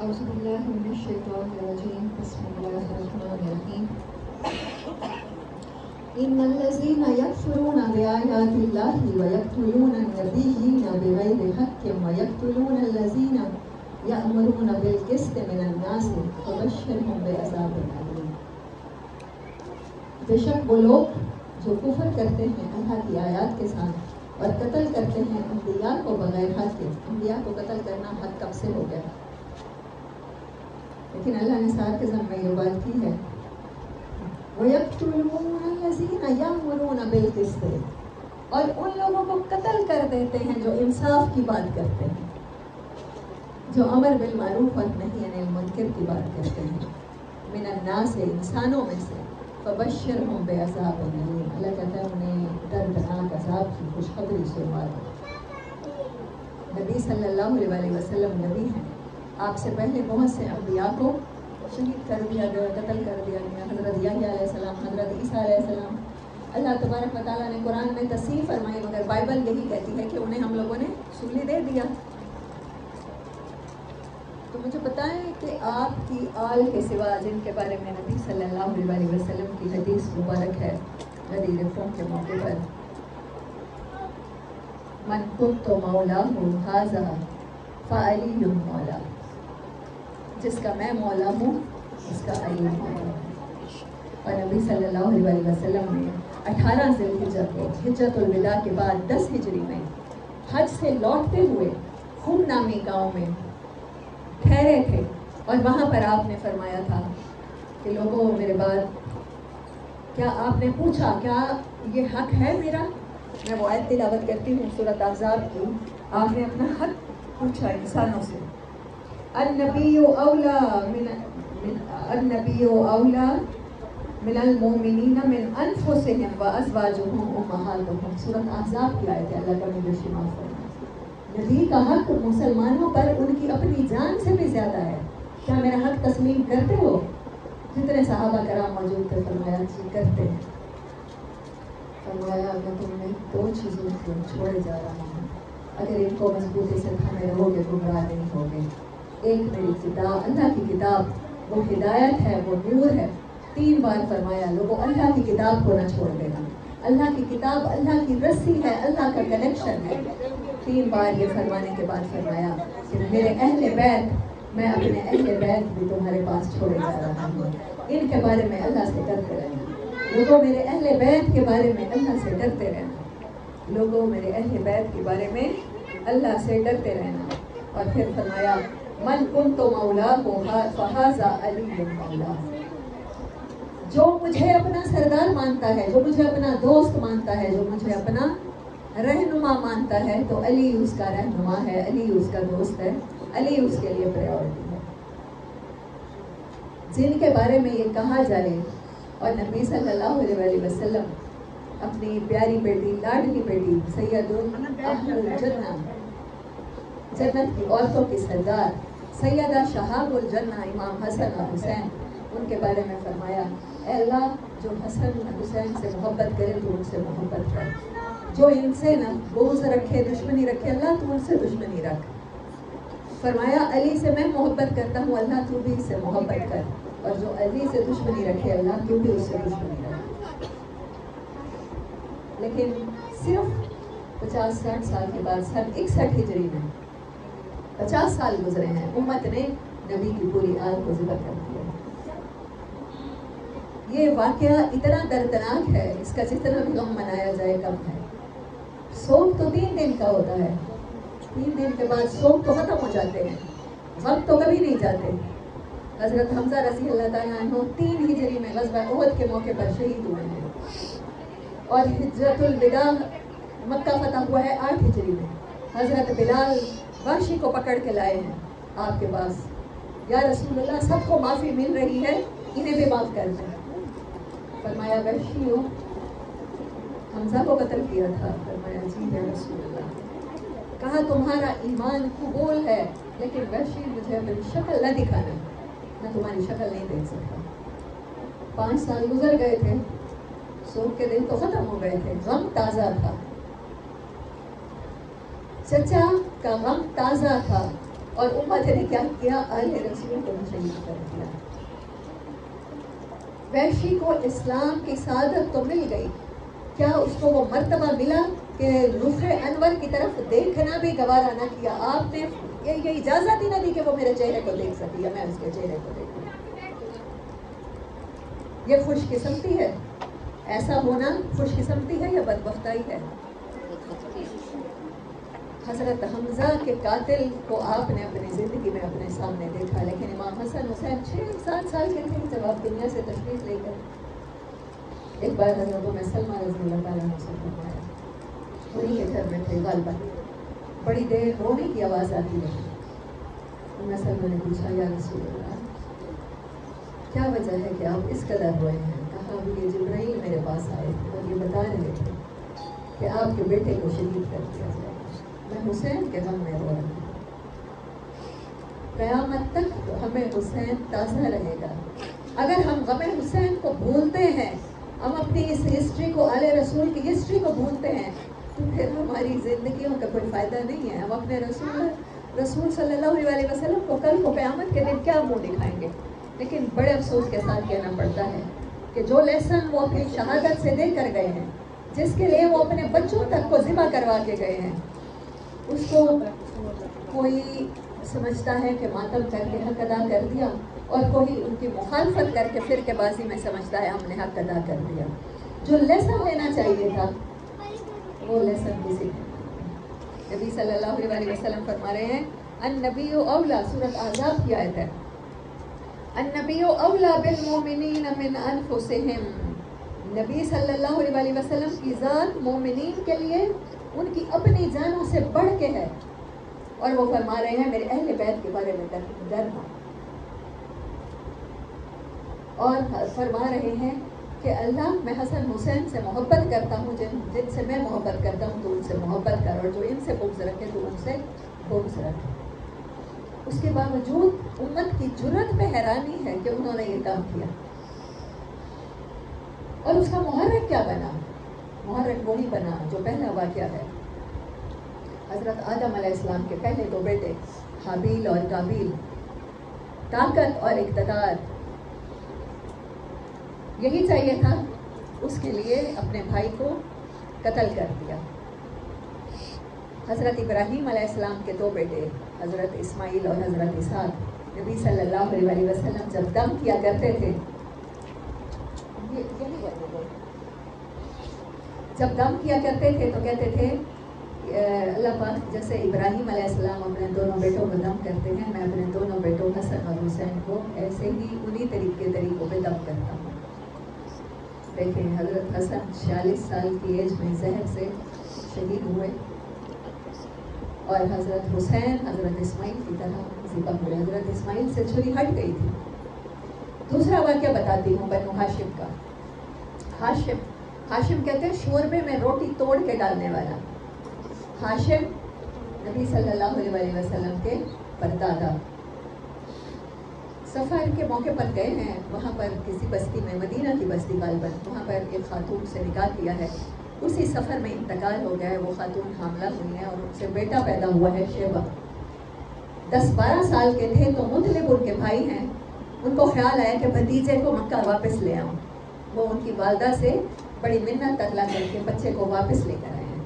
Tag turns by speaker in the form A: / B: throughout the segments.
A: أعوذ بالله من الشيطان الرجيم بسم الله الرحمن الرحيم إن الذين يكفرون بآيات الله ويقتلون النبيين بغير حق ويقتلون الذين يأمرون بالقسط من الناس فبشرهم بعذاب أليم. بے شک وہ لوگ جو کفر کرتے ہیں اللہ کی آیات کے ساتھ اور قتل کرتے ہیں انبیاء کو بغیر حق کے. انبیاء کو قتل کرنا حد کب سے ہو گیا، لیکن اللہ نے ساتھ کے ذمہ یہ بات کی ہے وَيَقْتُلُونَ الَّذِينَ يَأْمُرُونَ بِالْقِسْطِ، اور ان لوگوں کو قتل کر دیتے ہیں جو انصاف کی بات کرتے ہیں، جو امر بالمعروف اور نہی عن المنکر کی بات کرتے ہیں. من الناس، انسانوں میں سے. فبشرهم بعذاب أليم، اللہ کہتا ہے انہیں دردناک عذاب کی خوشخبری سنوا دو. نبی صلی اللہ علیہ وسلم نبی ہیں، آپ سے پہلے بہت سے انبیاء کو شہید کر دیا گیا، قتل کر دیا گیا. حضرت یحییٰ علیہ السلام، حضرت عیسیٰ علیہ السلام. اللہ تبارک و تعالیٰ نے قرآن میں تصریح فرمائی، مگر بائبل یہی کہتی ہے کہ انہیں ہم لوگوں نے سولی دے دیا. تو مجھے بتائیں کہ آپ کی آل کے سوا جن کے بارے میں نبی صلی اللہ علیہ وسلم کی حدیث مبارک ہے غدیر قوم کے موقع پر، من کنت مولاہ ھذا فعلی مولا، جس کا میں مولا ہوں اس کا علی مولا ہے. اور نبی صلی اللہ علیہ وسلم نے 18 ذی الحجہ کو حجۃ الوداع کے بعد 10 ہجری میں حج سے لوٹتے ہوئے خم نامی گاؤں میں ٹھہرے تھے، اور وہاں پر آپ نے فرمایا تھا کہ لوگوں میرے بعد کیا آپ نے پوچھا کیا یہ حق ہے میرا؟ میں وہ آیت تلاوت کرتی ہوں سورۃ احزاب کی. آپ نے اپنا حق پوچھا انسانوں سے. النبی اولا من المؤمنین من انفسهم وازواجهم امہاتهم. سورۃ احزاب کی آیت ہے، اللہ کا مجھے شمار فرمائے. نبی کا حق مسلمانوں پر ان کی اپنی جان سے بھی زیادہ ہے. کیا میرا حق تسلیم کرتے ہو؟ جتنے صحابہ کرام موجود تھے فرمایا جی کرتے ہیں. فرمایا میں تمہیں 2 چیزوں کو چھوڑے جا رہا ہوں، اگر ان کو مضبوطی سے تھامے رہو گے گمراہ نہیں ہوگے. ایک میری کتاب، اللہ کی کتاب، وہ ہدایت ہے، وہ نور ہے. 3 بار فرمایا لوگوں اللہ کی کتاب کو نہ چھوڑ دینا. اللہ کی کتاب اللہ کی رسی ہے، اللہ کا کنیکشن ہے. 3 بار یہ فرمانے کے بعد فرمایا کہ میرے اہل بیت، میں اپنے اہل بیت بھی تمہارے پاس چھوڑے جا رہا ہوں. ان کے بارے میں اللہ سے ڈرتے رہنا. لوگوں میرے اہل بیت کے بارے میں اللہ سے ڈرتے رہنا. لوگوں میرے اہل بیت کے بارے میں اللہ سے ڈرتے رہنا. اور پھر فرمایا من کنت مولاہ فھذا علی مولا، جو مجھے اپنا سردار مانتا ہے، جو مجھے اپنا دوست مانتا ہے، جو مجھے اپنا رہنما مانتا ہے، تو علی اس کا رہنما ہے، علی اس کا دوست ہے، علی اس کے لیے پریورٹی ہے. جن کے بارے میں یہ کہا جائے، اور نبی صلی اللہ علیہ وسلم اپنی پیاری بیٹی، لاڈلی بیٹی سید اہل الجنہ، جنت کی عورتوں کی سردار سیدہ شہاب الجنہ امام حسن اور حسین، ان کے بارے میں فرمایا اے اللہ جو حسن حسین سے محبت کرے تو ان سے محبت کر، جو ان سے نہ بغض رکھے، دشمنی رکھے، اللہ تو ان سے دشمنی رکھ. فرمایا علی سے میں محبت کرتا ہوں، اللہ تو بھی اس سے محبت کر، اور جو علی سے دشمنی رکھے اللہ تو بھی اس سے دشمنی رکھ. لیکن صرف 50-60 سال کے بعد 61 ہجری میں 50 سال گزرے ہیں، امت نے نبی کی پوری آل کو ذبح کر دیا. یہ واقعہ اتنا دردناک ہے، اس کا جتنا بھی غم منایا جائے کم ہے. سوگ تو 3 دن کا ہوتا ہے، 3 دن کے بعد سوگ تو ختم ہو جاتے ہیں، غم تو کبھی نہیں جاتے. حضرت حمزہ رضی اللہ تعالیٰ عنہ 3 ہجری میں غزوہ احد کے موقع پر شہید ہوئے ہیں، اور حجۃ الوداع مکہ فتح ہوا ہے 8 ہجری میں. حضرت بلال وحشی کو پکڑ کے لائے ہیں آپ کے پاس، یا رسول اللہ سب کو معافی مل رہی ہے، انہیں بھی معاف کر دیں. فرمایا وحشی ہو حمزہ کو قتل کیا تھا؟ فرمایا جی یا رسول اللہ. کہا تمہارا ایمان قبول ہے، لیکن وحشی مجھے اپنی شکل نہ دکھانا، میں تمہاری شکل نہیں دیکھ سکتا. 5 سال گزر گئے تھے، سوگ کے دن تو ختم ہو گئے تھے، غم تازہ تھا. چچا کا غم تازہ تھا، اور امت نے کیا کیا؟ آل رسول کو شہید کر دیا. وحشی کو اسلام کی سعادت تو مل گئی، کیا اس کو وہ مرتبہ ملا کہ رخ انور کی طرف دیکھنا بھی گوارا نہ کیا؟ آپ نے یہ اجازت ہی نہ دی کہ وہ میرے چہرے کو دیکھ سکے یا میں اس کے چہرے کو دیکھوں. یہ خوش قسمتی ہے؟ ایسا ہونا خوش قسمتی ہے یا بدبختائی ہے؟ حضرت حمزہ کے قاتل کو آپ نے اپنی زندگی میں اپنے سامنے دیکھا، لیکن امام حسن حسین 6-7 سال کے تھے جب آپ دنیا سے تشریف لے کر. ایک بار حضرت ام سلمہ رضی اللہ تعالیٰ عنہ سے فرمایا، انہیں کے گھر میں تھے غالباً، بڑی دیر رونے کی آواز آتی رہی. ام سلمہ نے پوچھا، یا رسول اللہ کیا وجہ ہے کہ آپ اس قدر روئے ہیں؟ کہا، ابھی یہ جبرائیل میرے پاس آئے اور یہ بتا رہے تھے کہ آپ کے بیٹے کو شہید کر دیا جائے. میں حسین کے غم میں رو رہا ہوں. قیامت تک ہمیں حسین تازہ رہے گا. اگر ہم غم حسین کو بھولتے ہیں، ہم اپنی اس ہسٹری کو، آل رسول کی ہسٹری کو بھولتے ہیں، تو پھر ہماری زندگیوں کا کوئی فائدہ نہیں ہے. ہم اپنے رسول صلی اللہ علیہ وسلم کو کل کو قیامت کے دن کیا منہ دکھائیں گے؟ لیکن بڑے افسوس کے ساتھ کہنا پڑتا ہے کہ جو لیسن وہ اپنی شہادت سے دے کر گئے ہیں، جس کے لیے وہ اپنے بچوں تک کو ذبح کروا کے گئے ہیں، اس کو کوئی سمجھتا ہے کہ ماتم کر کے حق ادا کر دیا، اور کوئی ان کی مخالفت کر کے فرقے بازی میں سمجھتا ہے ہم نے حق ادا کر دیا. جو لیسن لینا چاہیے تھا وہ لیسن کسی نے. نبی صلی اللہ علیہ وسلم فرما رہے ہیں، النبی اولا، سورۃ احزاب کی آیت ہے، النبی اولا بالمؤمنین من انفسہم. نبی صلی اللہ علیہ وسلم کی ذات مومنین کے لیے ان کی اپنی جانوں سے بڑھ کے ہے. اور وہ فرما رہے ہیں میرے اہل بیت کے بارے میں ڈرنا، اور فرما رہے ہیں کہ اللہ میں حسن حسین سے محبت کرتا ہوں، جن سے میں محبت کرتا ہوں تو ان سے محبت کر، اور جو ان سے بغض رکھے تو ان سے بغض رکھے. اس کے باوجود امت کی جرأت پہ حیرانی ہے کہ انہوں نے یہ کام کیا. اور اس کا محرک کیا بنا؟ محرک وہی بنا جو پہلا واقعہ ہے. حضرت آدم علیہ السلام کے پہلے 2 بیٹے حابیل اور قابیل، طاقت اور اقتدار، یہی چاہیے تھا، اس کے لیے اپنے بھائی کو قتل کر دیا. حضرت ابراہیم علیہ السلام کے 2 بیٹے حضرت اسماعیل اور حضرت اسحاق، نبی صلی اللہ علیہ وسلم جب دم کیا کرتے تھے، جب دم کیا کرتے تھے تو کہتے تھے اللہ پاک جیسے ابراہیم علیہ السلام اپنے دونوں بیٹوں کو دم کرتے ہیں، میں اپنے دونوں بیٹوں حسن اور حسین کو ایسے ہی انہی طریقوں پہ دم کرتا ہوں. دیکھیں حضرت حسن 46 سال کی ایج میں زہر سے شہید ہوئے، اور حضرت حسین حضرت اسماعیل کی طرح ذبح ہوئے. حضرت اسماعیل سے چھری ہٹ گئی تھی. دوسرا واقعہ بتاتی ہوں بنو ہاشم کا. ہاشم کہتے ہیں شوربے میں روٹی توڑ کے ڈالنے والا. ہاشم نبی صلی اللہ علیہ وسلم کے پردادا. سفر کے موقع پر گئے ہیں، وہاں پر کسی بستی میں، مدینہ کی بستی غالباً، وہاں پر ایک خاتون سے نکاح کیا ہے. اسی سفر میں انتقال ہو گیا ہے. وہ خاتون حاملہ ہوئی ہے اور ان سے بیٹا پیدا ہوا ہے شیبہ. 10-12 سال کے تھے تو مطلب ان کے بھائی ہیں، ان کو خیال آیا کہ بھتیجے کو مکہ واپس لے آؤں. وہ ان کی والدہ سے بڑی منت تکلا کر کے بچے کو واپس لے کر آئے ہیں.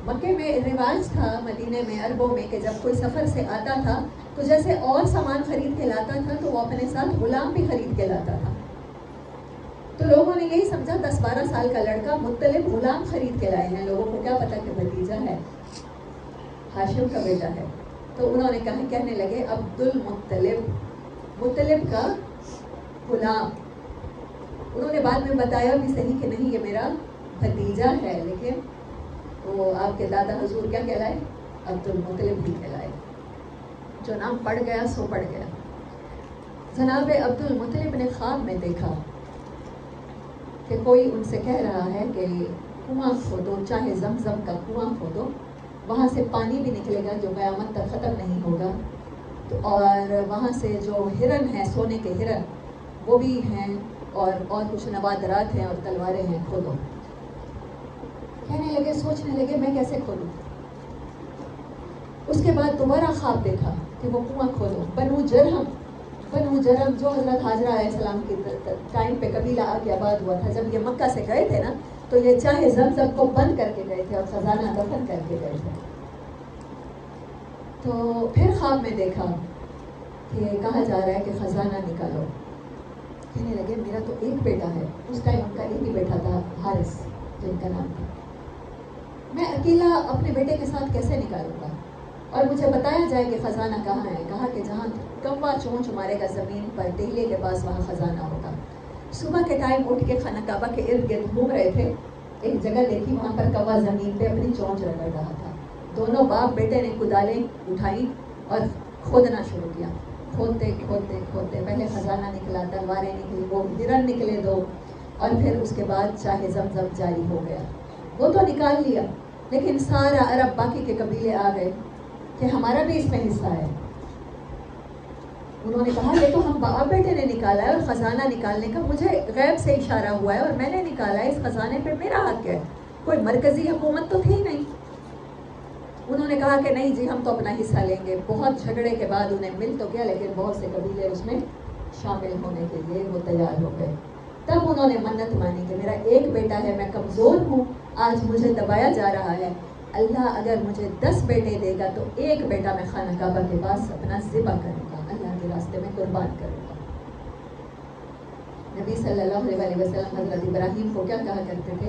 A: مکے میں رواج تھا، مدینے میں، عربوں میں، کہ جب کوئی سفر سے آتا تھا تو جیسے اور سامان خرید کے لاتا تھا تو وہ اپنے ساتھ غلام بھی خرید کے لاتا تھا. تو لوگوں نے یہی سمجھا 10-12 سال کا لڑکا مطلب غلام خرید کے لائے ہیں. لوگوں کو کیا پتا کہ بھتیجا ہے، ہاشم کا بیٹا ہے. تو انہوں نے کہنے لگے عبد المطلب، مطلب کا غلام. انہوں نے بعد میں بتایا بھی صحیح کہ نہیں یہ میرا بھتیجا ہے، لیکن وہ آپ کے دادا حضور کیا کہلائے؟ عبد المطلب بھی کہلائے. جو نام پڑ گیا سو پڑ گیا. جناب عبد المطلب نے خواب میں دیکھا کہ کوئی ان سے کہہ رہا ہے کہ کنواں کھودو، چاہے زمزم کا کنواں کھودو، وہاں سے پانی بھی نکلے گا جو قیامت تک ختم نہیں ہوگا. اور وہاں سے جو ہرن ہیں، سونے کے ہرن، وہ بھی ہیں، اور کچھ نوادرات ہیں اور تلواریں ہیں، کھودو. کہنے لگے، سوچنے لگے میں کیسے کھولوں. اس کے بعد دوبارہ خواب دیکھا کہ وہ کنواں کھولو. بنو جرم جو حضرت حاجرہ علیہ السلام کے ٹائم پہ قبیلہ آ کے آباد ہوا تھا. جب یہ مکہ سے گئے تھے نا تو یہ چاہے زمزم کو بند کر کے گئے تھے اور خزانہ دفن کر کے گئے تھے. تو پھر خواب میں دیکھا کہ کہا جا رہا ہے کہ خزانہ نکالو. کہنے لگے میرا تو ایک بیٹا ہے. اس ٹائم ان کا ایک ہی بیٹا تھا, حارث جن کا نام تھا. میں اکیلا اپنے بیٹے کے ساتھ کیسے نکالوں گا؟ اور مجھے بتایا جائے کہ خزانہ کہاں ہے. کہا کہ جہاں کوا چونچ مارے گا زمین پر ٹہلے کے پاس وہاں خزانہ ہوگا. صبح کے ٹائم اٹھ کے خانہ کعبہ کے ارد گرد گھوم رہے تھے. ایک جگہ دیکھی وہاں پر کوا زمین پہ اپنی چونچ رگڑ رہا تھا. دونوں باپ بیٹے نے کدالیں اٹھائی اور کھودنا شروع کیا. کھودتے کھودتے کھودتے پہلے خزانہ نکلا, تلواریں نکلی, وہ ہرن نکلے 2, اور پھر اس کے بعد چاہے زمزم جاری ہو گیا. وہ تو نکال لیا, لیکن سارا عرب باقی کے قبیلے آ گئے کہ ہمارا بھی اس میں حصہ ہے. انہوں نے کہا یہ تو ہم باپ بیٹے نے نکالا ہے اور خزانہ نکالنے کا مجھے غیب سے اشارہ ہوا ہے اور میں نے نکالا ہے, اس خزانے پہ میرا حق ہے, کوئی مرکزی حکومت تو تھی نہیں. انہوں نے کہا کہ نہیں جی ہم تو اپنا حصہ لیں گے. بہت جھگڑے کے بعد انہیں مل تو گیا, لیکن بہت سے قبیلے اس میں شامل ہونے کے لیے وہ تیار ہو گئے. تب انہوں نے منت مانی کہ میرا ایک بیٹا ہے, میں کمزور ہوں, آج مجھے دبایا جا رہا ہے, اللہ اگر مجھے 10 بیٹے دے گا تو ایک بیٹا میں خانہ کعبہ کے پاس اپنا ذبح کروں گا, اللہ کے راستے میں قربان کروں گا. نبی صلی اللہ علیہ وسلم حضرت ابراہیم کو کیا کہا کرتے تھے؟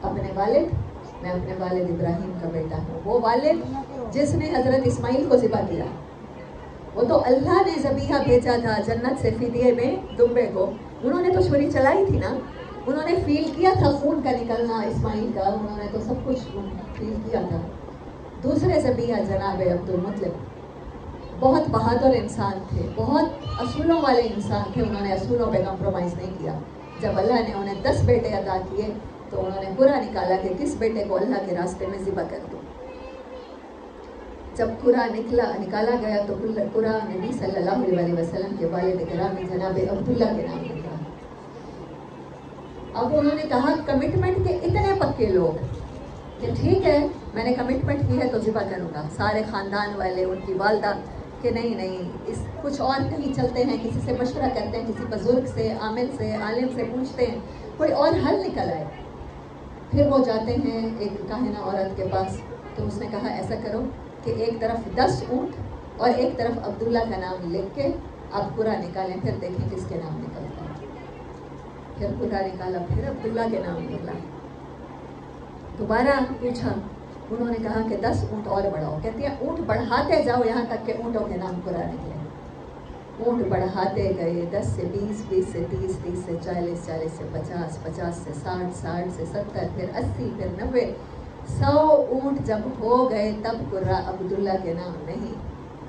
A: اپنے والد, میں اپنے والد ابراہیم کا بیٹا ہوں. وہ والد جس نے حضرت اسماعیل کو ذبح کیا, وہ تو اللہ نے ذبیحہ بھیجا تھا جنت سے فدیے میں دمبے کو. انہوں نے تو چھری چلائی تھی نا, انہوں نے فیل کیا تھا خون کا نکلنا اسماعیل کا, انہوں نے تو سب کچھ فیل کیا تھا. دوسرے ذبیحہ جناب عبد المطلب بہت بہادر انسان تھے, بہت اصولوں والے انسان تھے, انہوں نے اصولوں پہ کمپرومائز نہیں کیا. جب اللہ نے انہیں 10 بیٹے عطا کیے تو انہوں نے قرعہ نکالا کہ کس بیٹے کو اللہ کے راستے میں ذبح کر دوں. جب قرعہ نکالا گیا تو قرعہ نبی صلی اللہ علیہ وسلم کے والد گرامی جناب عبداللہ کے نام نکلا. اب انہوں نے کہا کمٹمنٹ کے اتنے پکے لوگ کہ ٹھیک ہے میں نے کمٹمنٹ کی ہے تو ذبح کروں گا. سارے خاندان والے, ان کی والدہ کہ نہیں اس کچھ اور کہیں چلتے ہیں, کسی سے مشورہ کرتے ہیں, کسی بزرگ سے, عامل سے, عالم سے پوچھتے ہیں, کوئی اور حل نکل آئے. پھر وہ جاتے ہیں ایک کاہنہ عورت کے پاس, تو اس نے کہا ایسا کرو کہ ایک طرف 10 اونٹ اور ایک طرف عبداللہ کا نام لکھ کے آپ قرعہ نکالیں, پھر دیکھیں کس کے نام نکلتا ہے. پھر قرعہ نکالا, پھر عبداللہ کے نام نکلا. دوبارہ پوچھا, انہوں نے کہا کہ 10 اونٹ اور بڑھاؤ. کہتی ہیں اونٹ بڑھاتے جاؤ یہاں تک کہ اونٹوں کے نام قرعہ نکلے. اونٹ بڑھاتے گئے, 10 سے 20, 20 سے 30, 30 سے 40, 40 سے 50, 50 سے 60, 60 سے 70, پھر 80, پھر 90, 100 اونٹ جب ہو گئے تب قرعہ عبداللہ کے نام نہیں,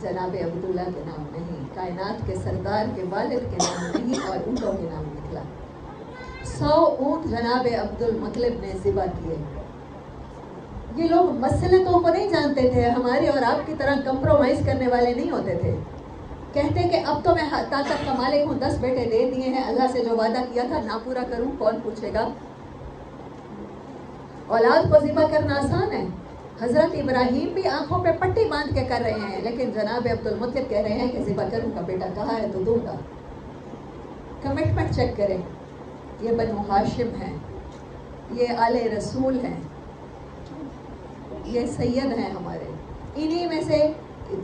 A: جناب عبداللہ کے نام نہیں, کائنات کے سردار کے والد کے نام نہیں, اور اونٹوں کے نام نکلا. 100 اونٹ جناب عبد المطلب نے ذبح کیے. یہ لوگ مسلطوں کو نہیں جانتے تھے, ہمارے اور آپ کی طرح کمپرومائز کرنے والے نہیں ہوتے تھے. کہتے کہ اب تو میں طاقت کا مالک ہوں, 10 بیٹے دے دیے ہیں, اللہ سے جو وعدہ کیا تھا نہ پورا کروں کون پوچھے گا. اولاد کو ذبح کرنا آسان ہے. حضرت ابراہیم بھی آنکھوں پہ پٹی باندھ کے کر رہے ہیں, لیکن جناب عبد المطلب کہہ رہے ہیں کہ ذبح کروں گا. بیٹا کہا ہے تو دوں گا. کمٹمنٹ چیک کریں, یہ بنو ہاشم ہیں, یہ آل رسول ہیں, یہ سید ہیں ہمارے. انہی میں سے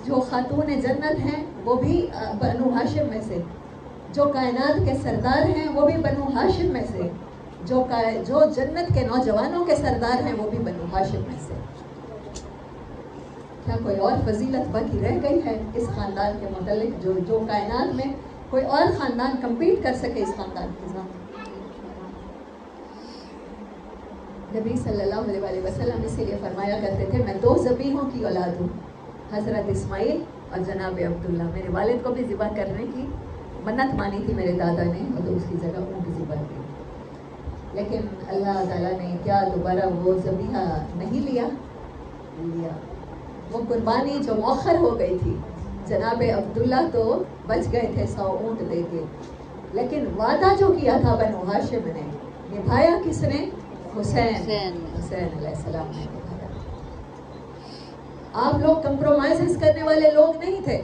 A: جو خاتون جنت ہیں وہ بھی بنو ہاشم میں سے, جو کائنات کے سردار ہیں وہ بھی بنو ہاشم میں سے, جو جنت کے نوجوانوں کے سردار ہیں وہ بھی بنو ہاشم میں سے. کیا کوئی اور فضیلت باقی رہ گئی ہے اس خاندان کے متعلق جو کائنات میں کوئی اور خاندان کمپیٹ کر سکے اس خاندان کے ساتھ؟ نبی صلی اللہ علیہ وسلم اسی لیے فرمایا کرتے تھے میں 2 ذبیحوں کی اولاد ہوں, حضرت اسماعیل اور جناب عبداللہ. میرے والد کو بھی ذبح کرنے کی منت مانی تھی میرے دادا نے, اور اس کی جگہ اونٹ ذبح کی, لیکن اللہ تعالیٰ نے کیا دوبارہ وہ ذبیحہ نہیں لیا. وہ قربانی جو مؤخر ہو گئی تھی, جناب عبداللہ تو بچ گئے تھے 100 اونٹ دے کے, لیکن وعدہ جو کیا تھا بنو ہاشم نے نبھایا کس نے؟ حسین علیہ السلام نے نبھایا. آپ لوگ کمپرومائز کرنے والے لوگ نہیں تھے.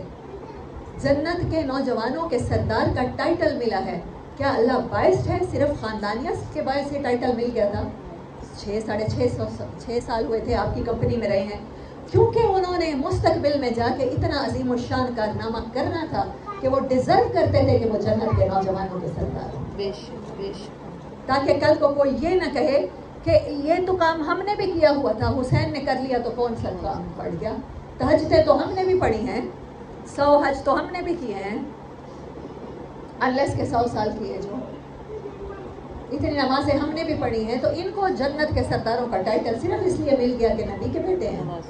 A: جنت کے نوجوانوں کے سردار کا ٹائٹل ملا ہے. کیا اللہ باعث ہے صرف خاندانیت کے باعث یہ ٹائٹل مل گیا تھا؟ 6 سال ہوئے تھے آپ کی کمپنی میں رہے ہیں. کیونکہ انہوں نے مستقبل میں جا کے اتنا عظیم الشان کارنامہ کرنا تھا کہ وہ ڈیزرو کرتے تھے کہ وہ جنت کے نوجوانوں کے سردار ہوں. تاکہ کل کو کوئی یہ نہ کہے کہ یہ تو کام ہم نے بھی کیا ہوا تھا, حسین نے کر لیا تو کون سا کام پڑ گیا. تہجدیں تو ہم نے بھی پڑھی ہیں, 100 حج تو ہم نے بھی کیے ہیں, انلیس کے 100 سال کیے جو اتنی نمازیں ہم نے بھی پڑھی ہیں. تو ان کو جنت کے سرداروں کا ٹائٹل صرف اس لیے مل گیا کہ نبی کے بیٹے ہیں؟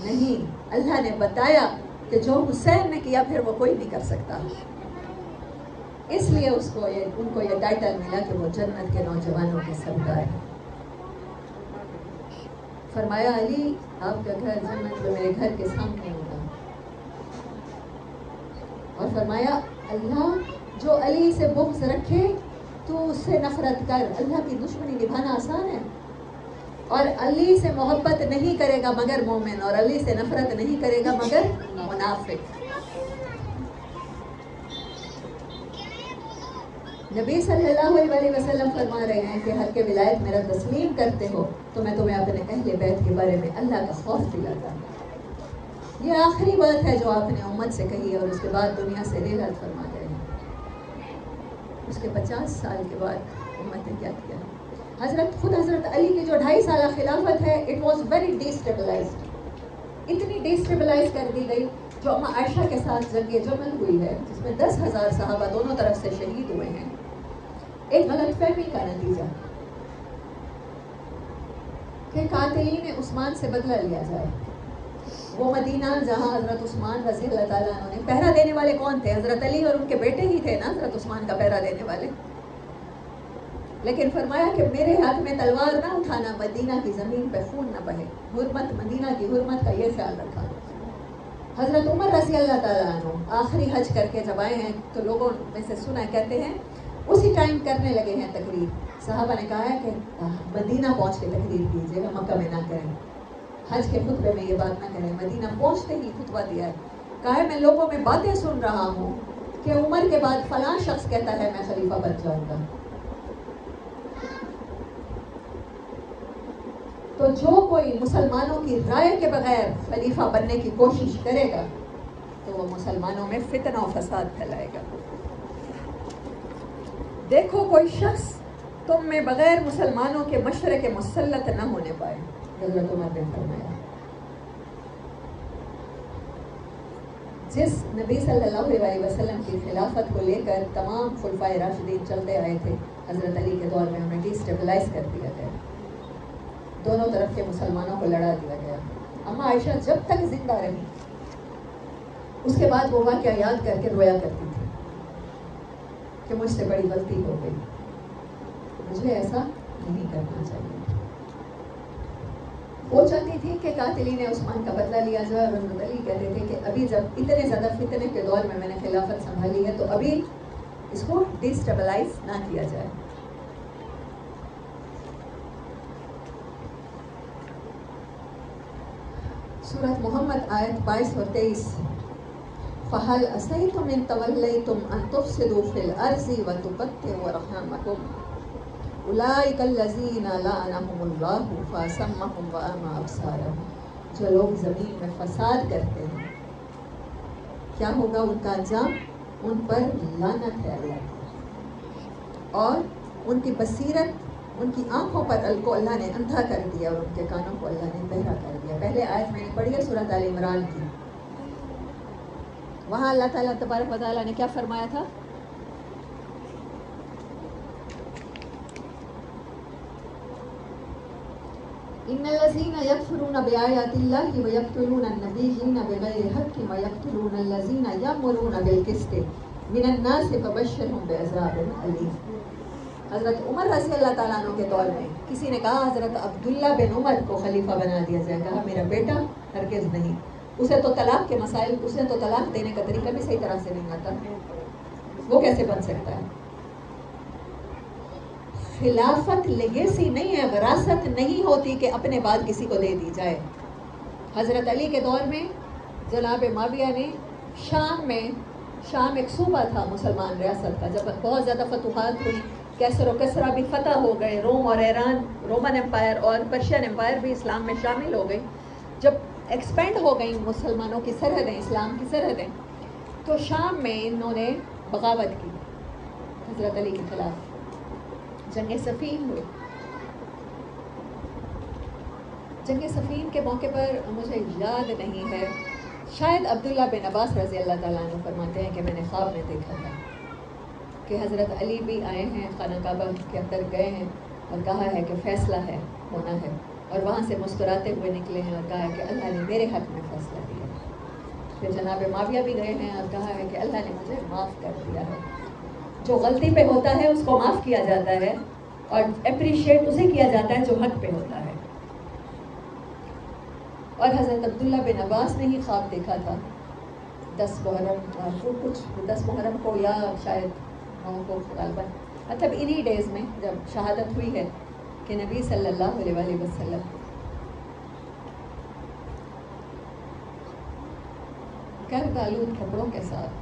A: نہیں, اللہ نے بتایا کہ جو حسین نے کیا پھر وہ کوئی نہیں کر سکتا. اس لیے ان کو یہ ٹائٹل ملا کہ وہ جنت کے نوجوانوں کے سردار ہیں. فرمایا علی آپ کا گھر جنت میں میرے گھر کے سامنے ہوگا. اور فرمایا اللہ جو علی سے بغض رکھے تو اس سے نفرت کر. اللہ کی دشمنی نبھانا آسان ہے. اور علی سے محبت نہیں کرے گا مگر مومن, اور علی سے نفرت نہیں کرے گا مگر منافق. نبی صلی اللہ علیہ وسلم فرما رہے ہیں کہ حق ولایت میرا تسلیم کرتے ہو تو میں تمہیں اپنے اہل بیت کے بارے میں اللہ کا خوف دلاتا ہوں. یہ آخری بات ہے جو آپ نے امت سے کہی ہے, اور اس کے بعد دنیا سے رحلت فرما گئے ہیں. اس کے 50 سال کے بعد امت نے کیا کیا؟ حضرت علی کی جو 2.5 سالہ خلافت ہے, اٹ واز ویری ڈیسٹیبلائزڈ. اتنی ڈیسٹیبلائز کر دی گئی. جو اما عائشہ کے ساتھ جنگ جمل ہوئی ہے جس میں 10,000 صحابہ دونوں طرف سے شہید ہوئے ہیں, ایک غلط فہمی کا نتیجہ کہ قاتلین عثمان سے بدلہ لیا جائے. وہ مدینہ جہاں حضرت عثمان رضی اللہ تعالیٰ عنہ نے پہرا دینے والے کون تھے؟ حضرت علی اور ان کے بیٹے ہی تھے نا حضرت عثمان کا پہرا دینے والے. لیکن فرمایا کہ میرے ہاتھ میں تلوار نہ اٹھانا, مدینہ کی زمین پہ خون نہ بہے. حرمت, مدینہ کی حرمت کا یہ خیال رکھا. حضرت عمر رضی اللہ تعالیٰ عنہ آخری حج کر کے جب آئے ہیں تو لوگوں میں سے سنا کہتے ہیں اسی ٹائم کرنے لگے ہیں تقریر. صحابہ نے کہا ہے کہ مدینہ پہنچ کے تقریر کیجیے گا, مکہ میں نہ کریں. حج کے خطبے میں یہ بات نہ کریں. مدینہ پہنچتے ہی خطبہ دیا ہے. کہا ہے میں لوگوں میں باتیں سن رہا ہوں کہ عمر کے بعد فلاں شخص کہتا ہے میں خلیفہ بن جاؤں گا. تو جو کوئی مسلمانوں کی رائے کے بغیر خلیفہ بننے کی کوشش کرے گا تو وہ مسلمانوں میں فتنہ و فساد پھیلائے گا. دیکھو کوئی شخص تم میں بغیر مسلمانوں کے مشورے کے مسلط نہ ہونے پائے. حضرت عمر نے فرمایا جس نبی صلی اللہ علیہ وسلم کی خلافت کو لے کر تمام خلفائے راشدین چلتے آئے تھے, حضرت علی کے دور میں انہیں ڈیسٹیبلائز کر دیا گیا. دونوں طرف کے مسلمانوں کو لڑا دیا گیا. اما عائشہ جب تک زندہ رہی اس کے بعد وہ واقعہ یاد کر کے رویا کرتی تھی کہ مجھ سے بڑی غلطی ہو گئی, مجھے ایسا نہیں کرنا چاہیے. وہ چاہتی تھی کہ قاتلین عثمان کا بدلہ لیا جائے, اور حضرت علی کہتے تھے کہ ابھی جب اتنے زیادہ فتنے کے دور میں نے خلافت سنبھالی ہے تو ابھی اس کو ڈیسٹیبلائز نہ کیا جائے. سورۃ محمد آیت 22 اور 23. فَهَلْ عَصَيْتُمْ إِن تَوَلَّيْتُمْ أَن تُفْسِدُوا فِي الْأَرْضِ وَتُقَطِّعُوا أَرْحَامَكُمْ أُولَٰئِكَ الَّذِينَ لَعَنَهُمُ اللَّهُ فَأَصَمَّهُمْ وَأَعْمَىٰ أَبْصَارَهُمْ. جو لوگ زمین میں فساد کرتے ہیں کیا ہوگا ان کا انجام؟ ان پر لعنت ہے اللہ کی, اور ان کی بصیرت, ان کی آنکھوں پر کو اللہ نے اندھا کر دیا, اور ان کے کانوں کو اللہ نے بہرا کر دیا. پہلے آیت میں نے پڑھی ہے سورۃ آل عمران کی. وہاں اللہ تعالیٰ تبارک و تعالیٰ نے کیا فرمایا تھا؟ ان الذين يكفرون بآيات الله ويقتلون النبيين بغير حق ويقتلون الذين يأمرون بالقسط من الناس فبشرهم بعذاب أليم. حضرت عمر رضی اللہ تعالیٰ عنہ کے دور میں کسی نے کہا حضرت عبداللہ بن عمر کو خلیفہ بنا دیا جائے. کہا میرا بیٹا ہرگز نہیں, اسے تو طلاق کے مسائل, اسے تو طلاق دینے کا طریقہ بھی صحیح طرح سے نہیں آتا, وہ کیسے بن سکتا ہے؟ خلافت لیگیسی نہیں ہے, وراثت نہیں ہوتی کہ اپنے بعد کسی کو دے دی جائے.
B: حضرت علی کے دور میں جناب معاویہ نے شام ایک صوبہ تھا مسلمان ریاست کا، جب بہت زیادہ فتوحات ہوئی، کیسر و کسرا بھی فتح ہو گئے، روم اور ایران، رومن امپائر اور پرشین امپائر بھی اسلام میں شامل ہو گئی، جب ایکسپینڈ ہو گئیں مسلمانوں کی سرحدیں، اسلام کی سرحدیں، تو شام میں انہوں نے بغاوت کی حضرت علی کے خلاف، جنگ صفین ہوئی۔ جنگ صفین کے موقع پر مجھے یاد نہیں ہے، شاید عبداللہ بن عباس رضی اللہ تعالیٰ عنہ فرماتے ہیں کہ میں نے خواب میں دیکھا تھا کہ حضرت علی بھی آئے ہیں، خانہ کعبہ کے اندر گئے ہیں اور کہا ہے کہ فیصلہ ہے، ہونا ہے، اور وہاں سے مسکراتے ہوئے نکلے ہیں اور کہا ہے کہ اللہ نے میرے حق میں فیصلہ دیا۔ پھر جناب معاویہ بھی گئے ہیں اور کہا ہے کہ اللہ نے مجھے معاف کر دیا ہے۔ جو غلطی پہ ہوتا ہے اس کو معاف کیا جاتا ہے اور اپریشیٹ اسے کیا جاتا ہے جو حق پہ ہوتا ہے۔ اور حضرت عبداللہ بن عباس نے ہی خواب دیکھا تھا 10 محرم کو یا شاید 9 کو غالباً، مطلب انہی ڈیز میں جب شہادت ہوئی ہے کہ نبی صلی اللہ علیہ وآلہ وسلم گرد آلود کپڑوں کے ساتھ،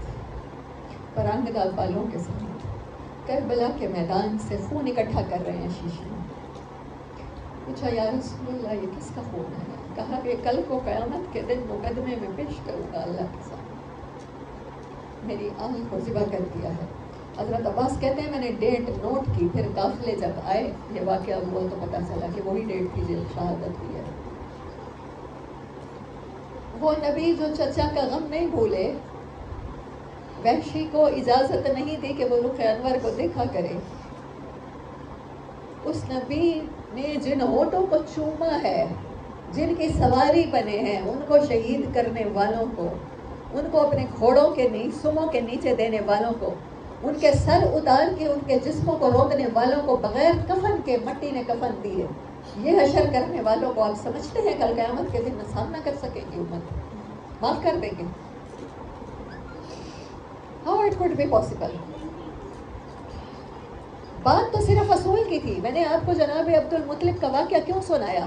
B: پراندگا بالوں کے ساتھ کربلا کے میدان سے خون اکٹھا کر رہے ہیں شیشے میں۔ پوچھا یا رسول اللہ یہ کس کا خون ہے؟ کہا کہ کل کو قیامت کے دن مقدمے میں پیش کروں گا اللہ کے سامنے، میری آنکھ کو ذبح کر دیا ہے۔ حضرت عباس کہتے ہیں میں نے ڈیٹ نوٹ کی، پھر قافلے جب آئے یہ واقعہ ہوا تو پتہ چلا کہ وہی ڈیٹ تھی جب شہادت ہوئی ہے۔ وہ نبی جو چچا کا غم نہیں بھولے، وحشی کو اجازت نہیں دی کہ وہ رخ انور کو دیکھا کرے، اس نبی نے جن ہونٹوں کو چوما ہے، جن کی سواری بنے ہیں، ان کو شہید کرنے والوں کو، ان کو اپنے گھوڑوں کے سموں کے نیچے دینے والوں کو، ان کے سر اتار کے ان کے جسموں کو روکنے والوں کو بغیر کفن کے مٹی نے کفن دی ہے، یہ حشر کرنے والوں کو آپ سمجھتے ہیں کل قیامت کے دن میں سامنا کر سکیں گی؟ امت معاف کر دیں گے؟ How it could be possible؟ بات تو صرف اصول کی تھی۔ میں نے آپ کو جناب عبد المطلب کا واقعہ کیوں سنایا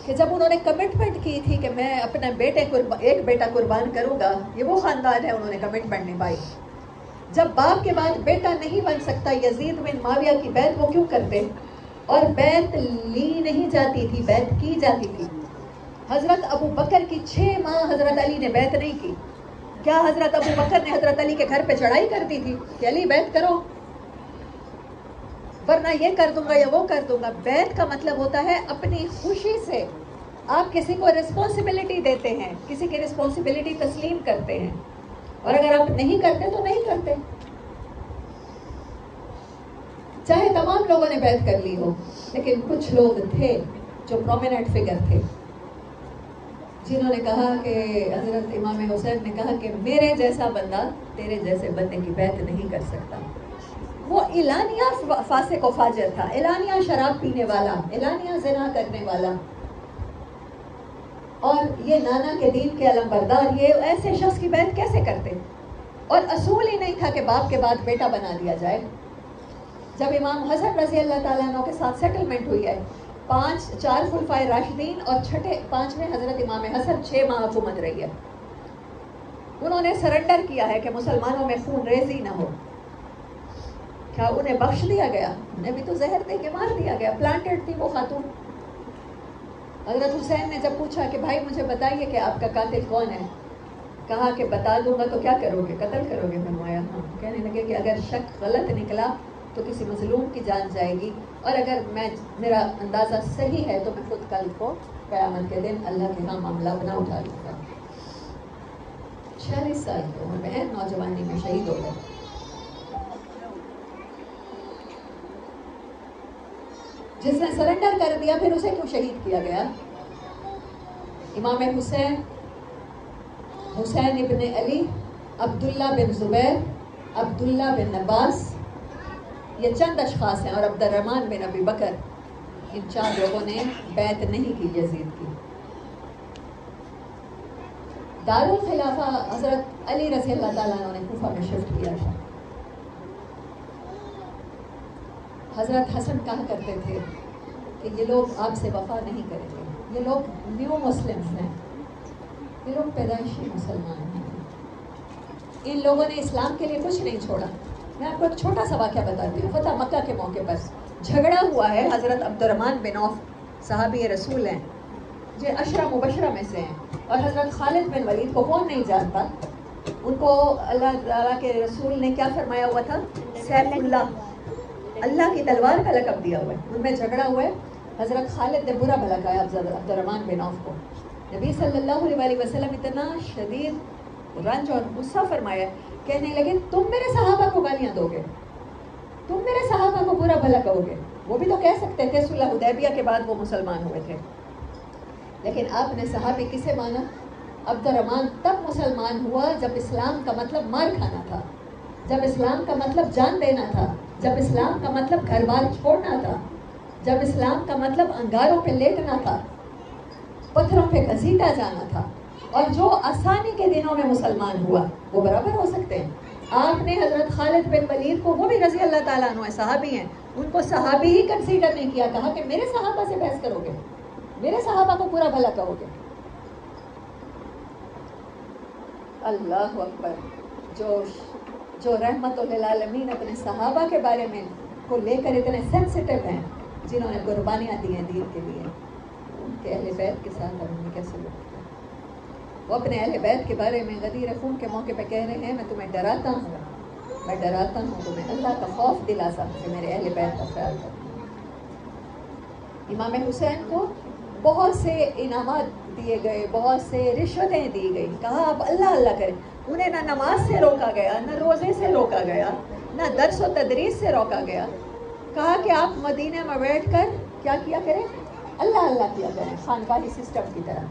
B: کہ جب انہوں نے کمٹمنٹ کی تھی کہ میں اپنے ایک بیٹا قربان کروں گا، یہ وہ خاندان ہے انہوں نے کمٹمنٹ نبھائی۔ جب باپ کے بعد بیٹا نہیں بن سکتا یزید بن معاویہ کی بیعت وہ کیوں کرتے؟ اور بیعت لی نہیں جاتی تھی، بیعت کی جاتی تھی۔ حضرت ابو بکر کی 6 ماہ حضرت علی نے بیعت نہیں کی۔ کیا حضرت ابو بکر نے حضرت علی کے گھر پہ چڑھائی کر دی تھی کہ علی بیعت کرو ورنہ یہ کر دوں گا یا وہ کر دوں گا؟ بیعت کا مطلب ہوتا ہے اپنی خوشی سے آپ کسی کو رسپانسبلٹی دیتے ہیں، کسی کی رسپانسبلٹی تسلیم کرتے ہیں، اور اگر آپ نہیں کرتے تو نہیں کرتے، چاہے تمام لوگوں نے بیعت کر لی ہو۔ لیکن کچھ لوگ تھے جو پرومیننٹ فگر تھے جنہوں نے کہا کہ حضرت امام حسین نے کہا کہ میرے جیسا بندہ تیرے جیسے بندے کی بیعت نہیں کر سکتا۔ وہ اعلانیہ فاسق و فاجر تھا، اعلانیہ شراب پینے والا، اعلانیہ زنا کرنے والا، اور یہ نانا کے دین کے علم بردار، یہ ایسے شخص کی بیعت کیسے کرتے؟ اور اصول ہی نہیں تھا کہ باپ کے بعد بیٹا بنا دیا جائے۔ جب امام حسن رضی اللہ تعالیٰ عنہ کے ساتھ سیٹلمنٹ ہوئی ہے، 4 خلفائے راشدین اور 5ویں حضرت امام حسن 6 ماہ حکومت رہی ہے، انہوں نے سرنڈر کیا ہے کہ مسلمانوں میں خون ریزی نہ ہو۔ کیا انہیں بخش دیا گیا؟ انہیں بھی تو زہر دے کے مار دیا گیا، پلانٹڈ تھی وہ خاتون۔ حضرت حسین نے جب پوچھا کہ بھائی مجھے بتائیے کہ آپ کا قاتل کون ہے، کہا کہ بتا دوں گا تو کیا کرو گے؟ قتل کرو گے؟ فرمایا ہاں۔ کہنے لگے کہ اگر شک غلط نکلا تو کسی مظلوم کی جان جائے گی، اور اگر میرا اندازہ صحیح ہے تو میں خود کل کو قیامت کے دن اللہ کے ہاں معاملہ بنا اٹھا لوں گا۔ 46 سال کی عمر میں نوجوانی میں شہید ہو گئے۔ جس نے سرنڈر کر دیا پھر اسے کیوں شہید کیا گیا؟ امام حسین، حسین ابن علی، عبداللہ بن زبیر، عبداللہ بن عباس، یہ چند اشخاص ہیں، اور عبد الرحمن بن ابی بکر، ان 4 لوگوں نے بیعت نہیں کی یزید کی۔ دارالخلافہ حضرت علی رضی اللہ تعالیٰ عنہ نے کوفہ میں شفٹ کیا تھا۔ حضرت حسن کہا کرتے تھے کہ یہ لوگ آپ سے وفا نہیں کریں گے، یہ لوگ نیو مسلمس ہیں، یہ لوگ پیدائشی مسلمان ہیں. ان لوگوں نے اسلام کے لیے کچھ نہیں چھوڑا. میں آپ کو ایک چھوٹا سا واقعہ بتاتی ہوں. فتح مکہ کے موقع پر جھگڑا ہوا ہے. حضرت عبد الرحمن بن عوف صحابی رسول ہیں، جو عشرہ مبشرہ میں سے ہیں، اور حضرت خالد بن ولید کو کون نہیں جانتا. ان کو اللہ تعالیٰ کے رسول نے کیا فرمایا ہوا تھا؟ سیف اللہ، اللہ کی تلوار کا لقب دیا ہوا ہے. ان میں جھگڑا ہوا ہے. حضرت خالد نے برا بھلا کہا عبد الرحمن بن عوف کو. نبی صلی اللہ علیہ وسلم اتنا شدید رنج اور غصہ فرمایا، کہنے لگے تم میرے صحابہ کو گالیاں دو گے، تم میرے صحابہ کو برا بھلا کہو گے. وہ بھی تو کہہ سکتے تھے، صلح حدیبیہ کے بعد وہ مسلمان ہوئے تھے. لیکن آپ نے صحابی کسے مانا؟ عبد الرحمن تب مسلمان ہوا جب اسلام کا مطلب مار کھانا تھا، جب اسلام کا مطلب جان دینا تھا، جب اسلام کا مطلب گھر بار چھوڑنا تھا، جب اسلام کا مطلب انگاروں پہ لیٹنا تھا، پتھروں پہ گھسیٹا جانا تھا. اور جو آسانی کے دنوں میں مسلمان ہوا وہ برابر ہو سکتے ہیں. آپ نے حضرت خالد بن ولید کو، وہ بھی رضی اللہ تعالیٰ عنہ صحابی ہیں، ان کو صحابی ہی کنسیڈر نہیں کیا. کہا کہ میرے صحابہ سے بحث کرو گے، میرے صحابہ کو پورا بھلا کہو گے. اللہ اکبر. جو رحمت للعالمین اپنے صحابہ کے بارے میں کو لے کر اتنے سینسٹیو ہیں، جنہوں نے قربانیاں دی ہیں دین کے لیے، ان کے اہل بیت کے ساتھ ہم نے کیسے لوگ. وہ اپنے اہل بیت کے بارے میں غدیر خون کے موقع پہ کہہ رہے ہیں، میں تمہیں ڈراتا ہوں تمہیں اللہ کا خوف دلاتا ہوں کہ میرے اہل بیت کا خیال کرو. امام حسین کو بہت سے انعامات دیے گئے، بہت سے رشوتیں دی گئی. کہا آپ اللہ اللہ کریں. انہیں نہ نماز سے روکا گیا، نہ روزے سے روکا گیا، نہ درس و تدریس سے روکا گیا. کہا کہ آپ مدینہ میں بیٹھ کر کیا کیا کریں؟ اللہ اللہ کیا کریں، خانقاہی سسٹم کی طرح.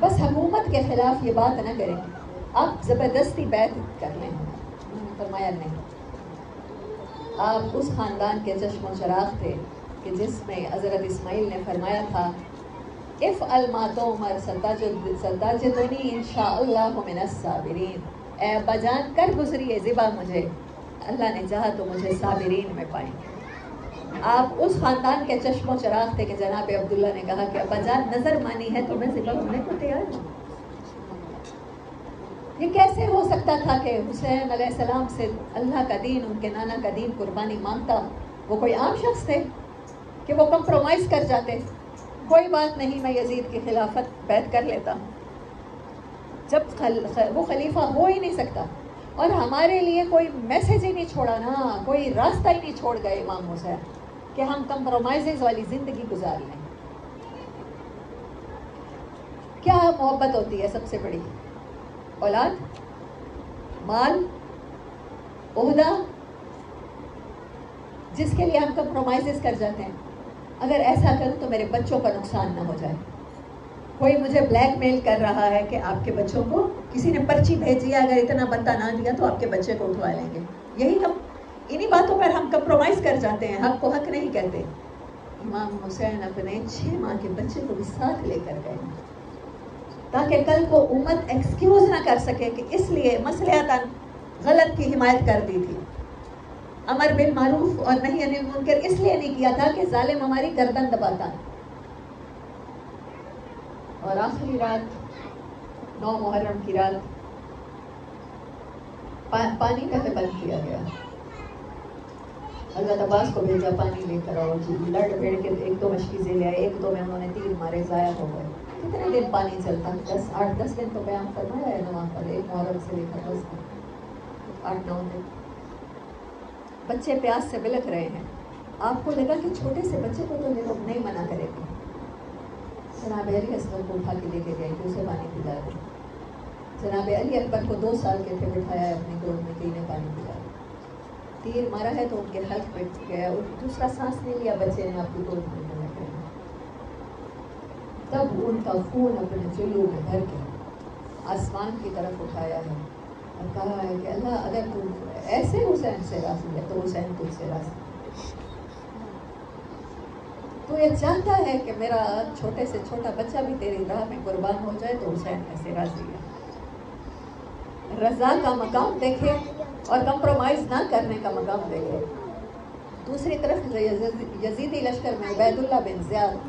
B: بس حکومت کے خلاف یہ بات نہ کریں آپ زبردستی بیعت کر لیں. انہوں نے فرمایا نہیں. آپ اس خاندان کے چشم و چراغ تھے کہ جس میں حضرت اسماعیل نے فرمایا تھا افعل ما تؤمر ستجدنی انشاءاللہ من الصابرین. اے ابا جان کر گزریے ذبح مجھے، اللہ نے چاہا تو مجھے صابرین میں پائیں. آپ اس خاندان کے چشم و چراغ تھے کہ جناب عبداللہ نے کہا کہ ابا جان نظر مانی ہے تو میں ذبح ہونے کو تیار ہوں. یہ کیسے ہو سکتا تھا کہ حسین علیہ السلام سے اللہ کا دین، ان کے نانا کا دین قربانی مانگتا؟ وہ کوئی عام شخص تھے کہ وہ کمپرومائز کر جاتے؟ کوئی بات نہیں، میں یزید کی خلافت بیعت کر لیتا ہوں. جب وہ خلیفہ ہو ہی نہیں سکتا، اور ہمارے لیے کوئی میسج ہی نہیں چھوڑا نا، کوئی راستہ ہی نہیں چھوڑ گئے امام حسین کہ ہم کمپرومائزز والی زندگی گزار لیں. کیا محبت ہوتی ہے سب سے بڑی؟ اولاد، مال، عہدہ، جس کے لیے ہم کمپرومائزز کر جاتے ہیں. اگر ایسا کروں تو میرے بچوں کا نقصان نہ ہو جائے. کوئی مجھے بلیک میل کر رہا ہے کہ آپ کے بچوں کو، کسی نے پرچی بھیجی ہے، اگر اتنا بندہ نہ دیا تو آپ کے بچے کو اٹھوا لیں گے. یہی ہم انہی باتوں پر ہم کمپرومائز کر جاتے ہیں، حق کو حق نہیں کہتے. امام حسین اپنے 6 ماہ کے بچے کو بھی ساتھ لے کر گئے تاکہ کل کو امت ایکسکیوز نہ کر سکے کہ اس لیے مصلحتاً غلط کی حمایت کر دی تھی. امر بالمعروف اور نہی عن المنکر اس لیے نہیں کیا تھا کہ ظالم ہماری گردن دباتا. اور آخری رات 9 محرم کی رات پانی پہلے بند کیا گیا. حضرت عباس کو بھیجا پانی لے کر آؤ جی. لڑ بھیڑ کے 1-2 مشکیزیں لے آئے، 1-2 میں انہوں نے تیر مارے، ضائع ہو گئے. کتنے دن پانی چلتا؟ 8-10 دن تو بیان فرمایا ہے نا وہاں پر، 1 محرم سے لے کر 10 دن، 8-9 دن. بچے پیاس سے بلک رہے ہیں. آپ کو لگا کہ چھوٹے سے بچے کو تو یہ لوگ نہیں منع کریں گے. جناب علی اصغر کو اٹھا کے لے کے گئے کہ اسے پانی پلا دیں. جناب علی اکبر کو 2 سال کے تھے بٹھایا ہے اپنی گود میں کہ انہیں پانی پلا دیں. تیر مارا ہے تو ان کے حلق پہ گیا، اور دوسرا سانس نہیں لیا بچے نے اپنی گود میں. تب ان کا خون اپنے جلو میں بھر کے آسمان کی طرف اٹھایا ہے اور کہا ہے کہ اللہ اگر تو ایسے حسین سے راضی ہے تو حسین تجھ سے راضی ہے. تو یہ چاہتا ہے کہ میرا چھوٹے سے چھوٹا بچہ بھی تیری راہ میں قربان ہو جائے تو حسین ایسے راضی ہے. رضا کا مقام دیکھے اور کمپرومائز نہ کرنے کا مقام دیکھے. دوسری طرف یزیدی لشکر میں عبید اللہ بن زیاد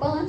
B: 5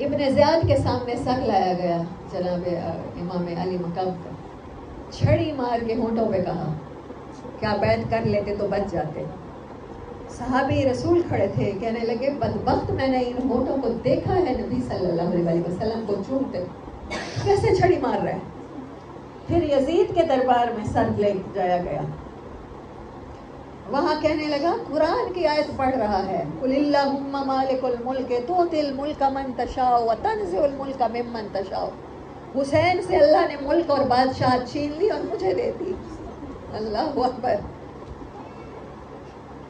B: ابن زیاد کے سامنے سر لایا گیا جناب امام علی مقام کا، چھڑی مار کے ہونٹوں پہ کہا کیا بیعت کر لیتے تو بچ جاتے. صحابی رسول کھڑے تھے، کہنے لگے بدبخت، میں نے ان ہونٹوں کو دیکھا ہے نبی صلی اللہ علیہ وسلم کو چومتے، کیسے چھڑی مار رہے. پھر یزید کے دربار میں سر لے جایا گیا، وہاں کہنے لگا قرآن کی آیت پڑھ رہا ہے، قل اللہم مالک الملک تؤتی الملک من تشاء وتنزع الملک ممن تشاء. حسین سے اللہ نے ملک اور بادشاہت چھین لی اور مجھے دے دی. اللہ اکبر.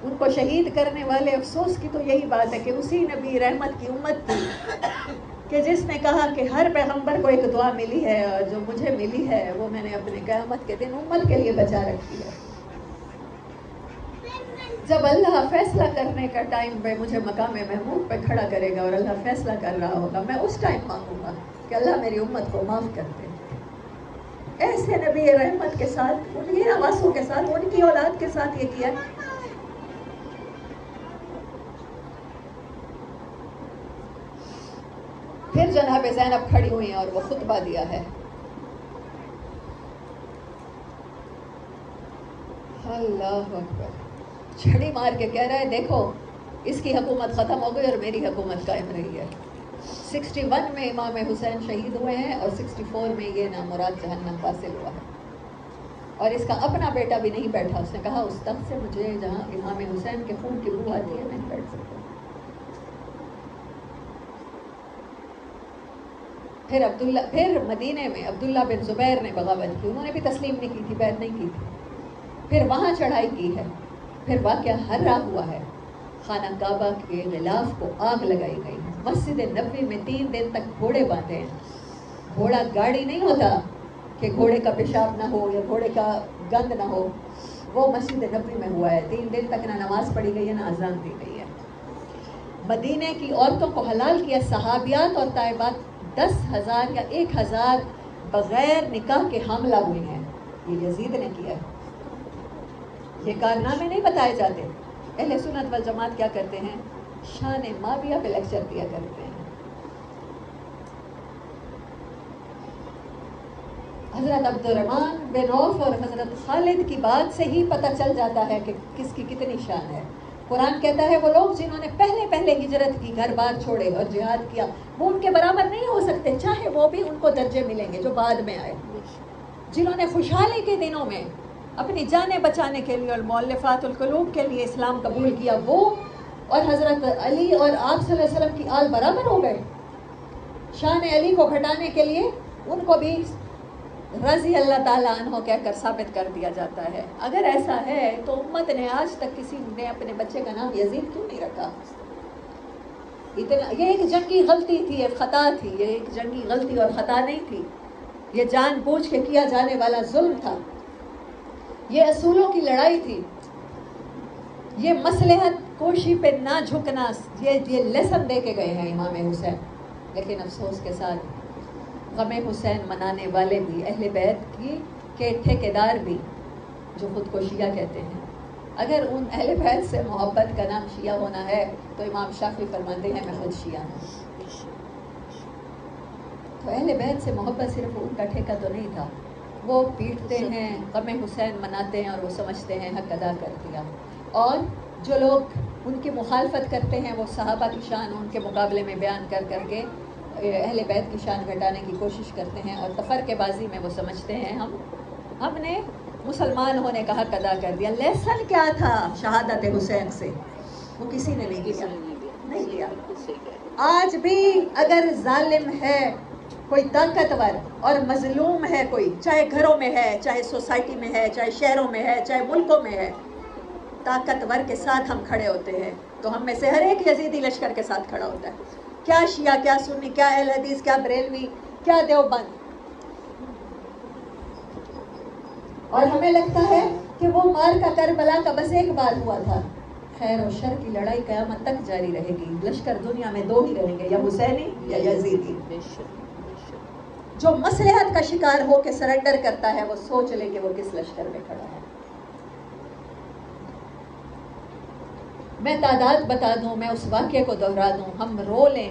B: ان کو شہید کرنے والے افسوس کی تو یہی بات ہے کہ اسی نبی رحمت کی امت تھی کہ جس نے کہا کہ ہر پیغمبر کو ایک دعا ملی ہے اور جو مجھے ملی ہے وہ میں نے اپنے قیامت کے دن امت کے لیے بچا رکھی ہے. جب اللہ فیصلہ کرنے کا ٹائم پہ مجھے مقام محمود پہ کھڑا کرے گا اور اللہ فیصلہ کر رہا ہوگا، میں اس ٹائم مانگوں گا کہ اللہ میری امت کو معاف کر دے. ایسے نبی رحمت کے ساتھ، ان کے نواسوں کے ساتھ، ان کی اولاد کے ساتھ یہ کیا. پھر جناب زینب کھڑی ہوئی ہیں اور وہ خطبہ دیا ہے. اللہ اکبر. چھڑی مار کے کہہ رہا ہے دیکھو اس کی حکومت ختم ہو گئی اور میری حکومت قائم رہی ہے. 61 میں امام حسین شہید ہوئے ہیں اور 64 میں یہ نامراد جہنم حاصل ہوا ہے. اور اس کا اپنا بیٹا بھی نہیں بیٹھا. اس نے کہا اس تخت سے مجھے جہاں امام حسین کے خون کی بو آتی ہے نہیں بیٹھ سکتا. پھر مدینے میں عبداللہ بن زبیر نے بغاوت کی. انہوں نے بھی تسلیم نہیں کی تھی، بیعت نہیں کی تھی. پھر وہاں چڑھائی کی ہے. پھر واقعہ ہررا ہوا ہے. خانہ کعبہ کے غلاف کو آگ لگائی گئی. مسجد نبوی میں 3 دن تک گھوڑے باندھے ہیں. گھوڑا گاڑی نہیں ہوتا کہ گھوڑے کا پیشاب نہ ہو یا گھوڑے کا گند نہ ہو. وہ مسجد نبوی میں ہوا ہے. 3 دن تک نہ نماز پڑھی گئی ہے نہ اذان دی گئی ہے. مدینے کی عورتوں کو حلال کیا. صحابیات اور طائبات 10,000 یا 1,000 بغیر نکاح کے حاملہ ہوئی ہیں. یہ یزید نے کیا ہے. یہ کارنامے نہیں بتائے جاتے. اہل سنت والجماعت کیا کرتے ہیں؟ شان معاویہ پہ لیکچر دیا کرتے ہیں. حضرت عبد الرحمن بن عوف اور حضرت خالد کی بات سے ہی پتہ چل جاتا ہے کہ کس کی کتنی شان ہے. قرآن کہتا ہے وہ لوگ جنہوں نے پہلے ہجرت کی، گھر بار چھوڑے اور جہاد کیا، وہ ان کے برابر نہیں ہو سکتے، چاہے وہ بھی ان کو درجے ملیں گے جو بعد میں آئے. جنہوں نے خوشحالی کے دنوں میں اپنی جانیں بچانے کے لیے اور مؤلفات القلوب کے لیے اسلام قبول کیا، وہ اور حضرت علی اور آپ صلی اللہ علیہ وسلم کی آل برابر ہو گئے. شان علی کو گھٹانے کے لیے ان کو بھی رضی اللہ تعالیٰ عنہ کہہ کر ثابت کر دیا جاتا ہے. اگر ایسا ہے تو امت نے آج تک کسی نے اپنے بچے کا نام یزید کیوں نہیں رکھا؟ یہ ایک جنگی غلطی تھی، ایک خطا تھی. یہ ایک جنگی غلطی اور خطا نہیں تھی، یہ جان بوجھ کے کیا جانے والا ظلم تھا. یہ اصولوں کی لڑائی تھی. یہ مصلحت کوشی پہ نہ جھکنا، یہ لیسن دے کے گئے ہیں امام حسین. لیکن افسوس کے ساتھ غم حسین منانے والے بھی، اہل بیت کی کے ٹھیکیدار بھی، جو خود کو شیعہ کہتے ہیں، اگر ان اہل بیت سے محبت کا نام شیعہ ہونا ہے تو امام شافعی فرماتے ہیں میں خود شیعہ ہوں. تو اہل بیت سے محبت صرف ان کا ٹھیکہ تو نہیں تھا. وہ پیٹتے ہیں، غم حسین مناتے ہیں اور وہ سمجھتے ہیں حق ادا کر دیا. اور جو لوگ ان کی مخالفت کرتے ہیں وہ صحابہ کی شان ان کے مقابلے میں بیان کر کر کے اہل بیت کی شان گھٹانے کی کوشش کرتے ہیں اور تفرقے بازی میں وہ سمجھتے ہیں ہم نے مسلمان ہونے کا حق ادا کر دیا. لیسن کیا تھا شہادت حسین سے؟ وہ کسی نے نہیں کیا. آج بھی اگر ظالم ہے کوئی، طاقتور اور مظلوم ہے کوئی، چاہے گھروں میں ہے، چاہے سوسائٹی میں ہے، چاہے شہروں میں ہے، چاہے ملکوں میں ہے، طاقتور کے ساتھ ہم کھڑے ہوتے ہیں. تو ہم میں سے ہر ایک یزیدی لشکر کے ساتھ کھڑا ہوتا ہے. کیا شیعہ، کیا سنی، کیا اہل حدیث، کیا بریلوی، کیا دیوبند. اور ہمیں لگتا ہے کہ وہ مار کا کربلا کا بس ایک بار ہوا تھا. خیر و شر کی لڑائی قیامت تک جاری رہے گی. لشکر دنیا میں 2 ہی رہیں گے، یا حسینی یا یزیدی. جو مصلحت کا شکار ہو کے سرنڈر کرتا ہے وہ سوچ لے کہ وہ کس لشکر میں کھڑا ہے. میں تعداد بتا دوں، میں اس واقعے کو دہرا دوں، ہم رو لیں.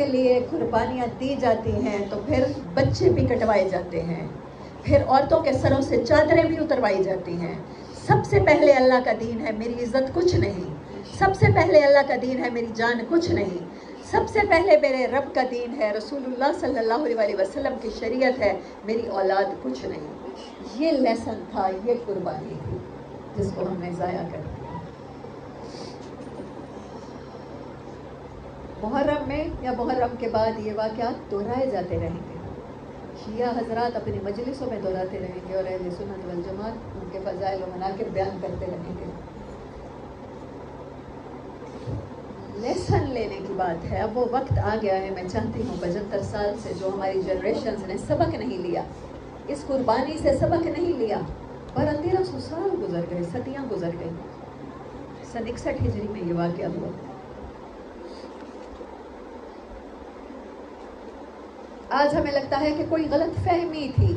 B: کے لیے قربانیاں دی جاتی ہیں تو پھر بچے بھی کٹوائے جاتے ہیں، پھر عورتوں کے سروں سے چادریں بھی اتروائی جاتی ہیں۔ سب سے پہلے اللہ کا دین ہے، میری عزت کچھ نہیں۔ سب سے پہلے اللہ کا دین ہے، میری جان کچھ نہیں۔ سب سے پہلے میرے رب کا دین ہے، رسول اللہ صلی اللہ علیہ وسلم کی شریعت ہے، میری اولاد کچھ نہیں۔ یہ لیسن تھا، یہ قربانی تھی جس کو ہم نے ضائع کر دیا۔ محرم میں یا محرم کے بعد یہ واقعات دہرائے جاتے رہیں گے، شیعہ حضرات اپنی مجلسوں میں دہراتے رہیں گے اور اہل سنت والجماعت ان کے فضائل و مناقب بیان کرتے رہیں گے۔ لیسن لینے کی بات ہے، اب وہ وقت آ گیا ہے۔ میں چاہتی ہوں 75 سال سے جو ہماری جنریشنز نے سبق نہیں لیا، اس قربانی سے سبق نہیں لیا، 1300 سال گزر گئے، صدیاں گزر گئی۔ سن 61 ہجری میں یہ واقعہ ہوا۔ آج ہمیں لگتا ہے کہ کوئی غلط فہمی تھی،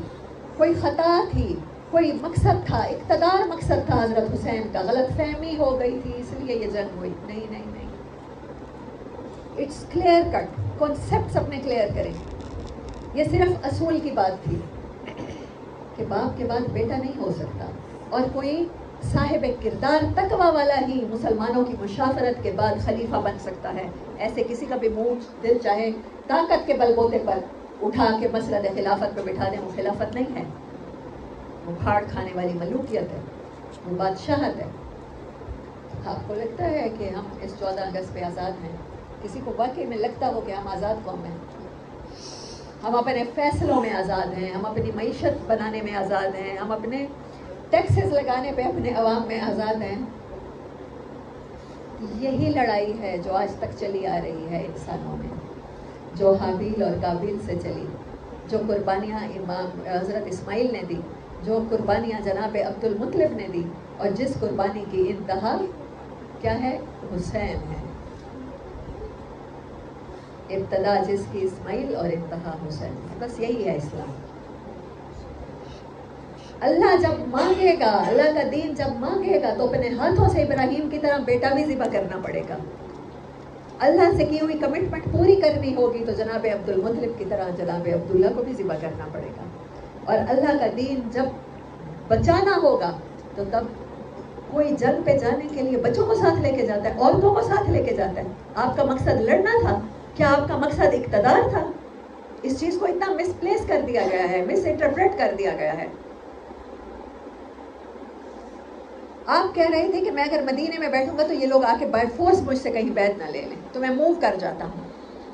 B: کوئی خطا تھی، کوئی مقصد تھا، اقتدار مقصد تھا حضرت حسین کا، غلط فہمی ہو گئی تھی اس لیے یہ جنگ ہوئی۔ نہیں نہیں نہیں، اٹس کلیئر کٹ، کانسیپٹس اپنے کلیئر کریں۔ یہ صرف اصول کی بات تھی کہ باپ کے بعد بیٹا نہیں ہو سکتا، اور کوئی صاحب کردار تقوی والا ہی مسلمانوں کی مشافرت کے بعد خلیفہ بن سکتا ہے۔ ایسے کسی کا بھی منہ دل چاہے طاقت کے بل بوتے پر اٹھا کے مسرد خلافت پہ بٹھا دیں، وہ خلافت نہیں ہے، وہ پھاڑ کھانے والی ملوکیت ہے، وہ بادشاہت ہے۔ آپ کو لگتا ہے کہ ہم اس 14 اگست پہ آزاد ہیں؟ کسی کو واقعی میں لگتا ہو کہ ہم آزاد قوم ہیں؟ ہم اپنے فیصلوں میں آزاد ہیں، ہم اپنی معیشت بنانے میں آزاد ہیں، ہم اپنے ٹیکسز لگانے پہ اپنے عوام میں آزاد ہیں۔ یہی لڑائی ہے جو آج تک چلی آ رہی ہے انسانوں میں، جو حابیل اور قابیل سے چلی، جو قربانیاں امام حضرت اسماعیل نے دی، جو قربانیاں جناب عبد المطلب نے دی، اور جس قربانی کی انتہا کیا ہے؟ حسین ہے۔ ابتدا جس کی اسماعیل اور انتہا حسین ہے، بس یہی ہے اسلام۔ اللہ جب مانگے گا، اللہ کا دین جب مانگے گا تو اپنے ہاتھوں سے ابراہیم کی طرح بیٹا بھی ذبح کرنا پڑے گا۔ اللہ سے کی ہوئی کمٹمنٹ پوری کرنی ہوگی تو جناب عبد المطلب کی طرح جناب عبداللہ کو بھی ذبح کرنا پڑے گا۔ اور اللہ کا دین جب بچانا ہوگا تو تب کوئی جنگ پہ جانے کے لیے بچوں کو ساتھ لے کے جاتا ہے، عورتوں کو ساتھ لے کے جاتا ہے۔ آپ کا مقصد لڑنا تھا؟ کیا آپ کا مقصد اقتدار تھا؟ اس چیز کو اتنا مس پلیس کر دیا گیا ہے، مس انٹرپریٹ کر دیا گیا ہے۔ آپ کہہ رہے تھے کہ میں اگر مدینے میں بیٹھوں گا تو یہ لوگ آ کے بائی فورس مجھ سے کہیں بیعت نہ لے لیں، تو میں موو کر جاتا ہوں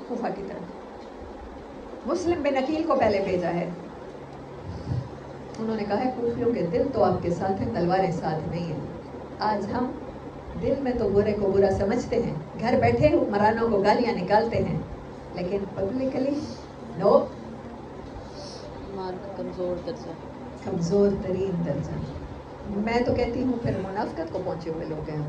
B: کوفہ کی طرف۔ مسلم بن عقیل کو پہلے بھیجا ہے، انہوں نے کہا ہے کوفیوں کے دل تو آپ کے ساتھ ہیں، تلواریں ساتھ نہیں ہیں۔ آج ہم دل میں تو برے کو برا سمجھتے ہیں، گھر بیٹھے حکمرانوں کو گالیاں نکالتے ہیں، لیکن پبلکلی نو، کمزور ترین درجہ۔ میں تو کہتی ہوں پھر منافقت کو پہنچے ہوئے لوگ ہیں۔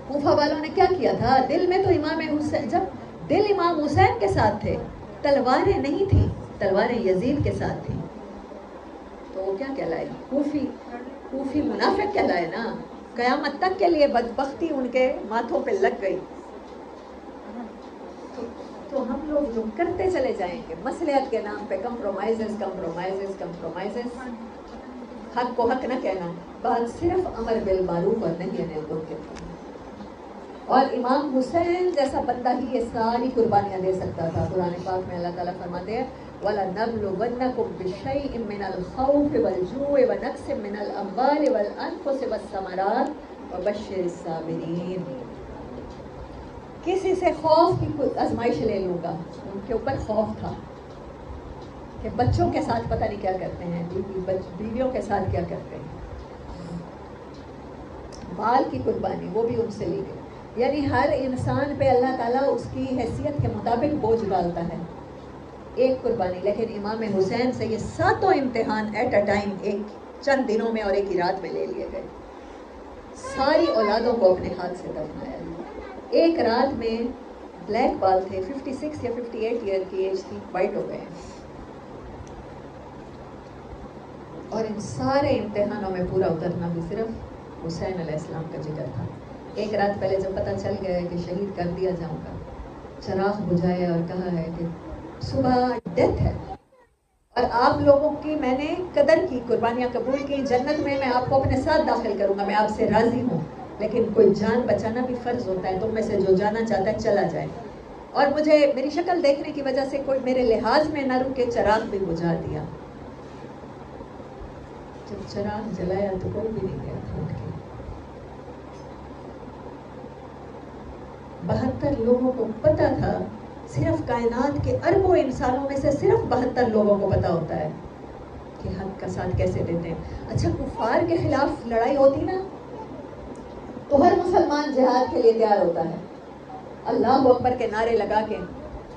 B: کوفہ والوں نے کیا کیا تھا؟ دل میں تو امام حسین، جب دل امام حسین کے ساتھ تھے، تلواریں نہیں تھیں، تلواریں یزید کے ساتھ تھیں، تو وہ کیا کہلائے؟ کوفی منافق کہلائے نا۔ قیامت تک کے لیے بدبختی ان کے ماتھوں پہ لگ گئی۔ تو ہم لوگ جو کرتے چلے جائیں گے مصلحت کے نام پہ، کمپرومائزز، حق کو حق نہ کہنا، بات صرف امر بالمعروف اور نہی عن المنکر۔ اور امام حسین جیسا بندہ ہی یہ ساری قربانیاں دے سکتا تھا۔ قرآن پاک میں اللہ تعالیٰ فرماتے ہیں وَلَنَبْلُوَنَّكُمْ بِشَيْءٍ مِّنَ الْخَوْفِ وَالْجُوعِ وَنَقْصٍ مِّنَ الْأَمْوَالِ وَالْأَنفُسِ وَالثَّمَرَاتِ وَبَشِّرِ الصَّابِرِينَ۔ کسی سے خوف کی آزمائش لے لوں گا، ان کے اوپر خوف تھا کہ بچوں کے ساتھ پتہ نہیں کیا کرتے ہیں، بیویوں کے ساتھ کیا کرتے ہیں، مال کی قربانی وہ بھی ان سے لی گئی۔ یعنی ہر انسان پہ اللہ تعالیٰ اس کی حیثیت کے مطابق بوجھ ڈالتا ہے، ایک قربانی۔ لیکن امام حسین سے یہ ساتوں امتحان ایٹ اے ٹائم، ایک چند دنوں میں اور ایک ہی رات میں لے لیے گئے۔ ساری اولادوں کو اپنے ہاتھ سے دفنایا۔ ایک رات میں بلیک بال تھے، 56 یا 58 ایئر کی ایج تھی، وائٹ ہو گئے ہیں۔ اور ان سارے امتحانوں میں پورا اترنا بھی صرف حسین علیہ السلام کا ذکر تھا۔ ایک رات پہلے جب پتہ چل گیا کہ شہید کر دیا جاؤں گا چراغ بجھایا اور کہا ہے کہ صبح ڈیتھ ہے، اور آپ لوگوں کی میں نے قدر کی، قربانیاں قبول کی، جنت میں میں آپ کو اپنے ساتھ داخل کروں گا، میں آپ سے راضی ہوں، لیکن کوئی جان بچانا بھی فرض ہوتا ہے، تم میں سے جو جانا چاہتا ہے چلا جائے۔ اور مجھے میری شکل دیکھنے کی وجہ سے کوئی میرے لحاظ میں نہ رکے، چراغ بھی بجھا دیا۔ جب چراغ جلایا تو کوئی بھی نہیں گیا تھا اٹھ کے۔ 72 لوگوں کو پتا تھا، صرف کائنات کے اربوں انسانوں میں سے صرف 72 لوگوں کو پتا ہوتا ہے کہ حق کا ساتھ کیسے دیتے ہیں۔ اچھا کفار کے خلاف لڑائی ہوتی نا تو ہر مسلمان جہاد کے لیے تیار ہوتا ہے، اللہ اکبر کے نعرے لگا کے۔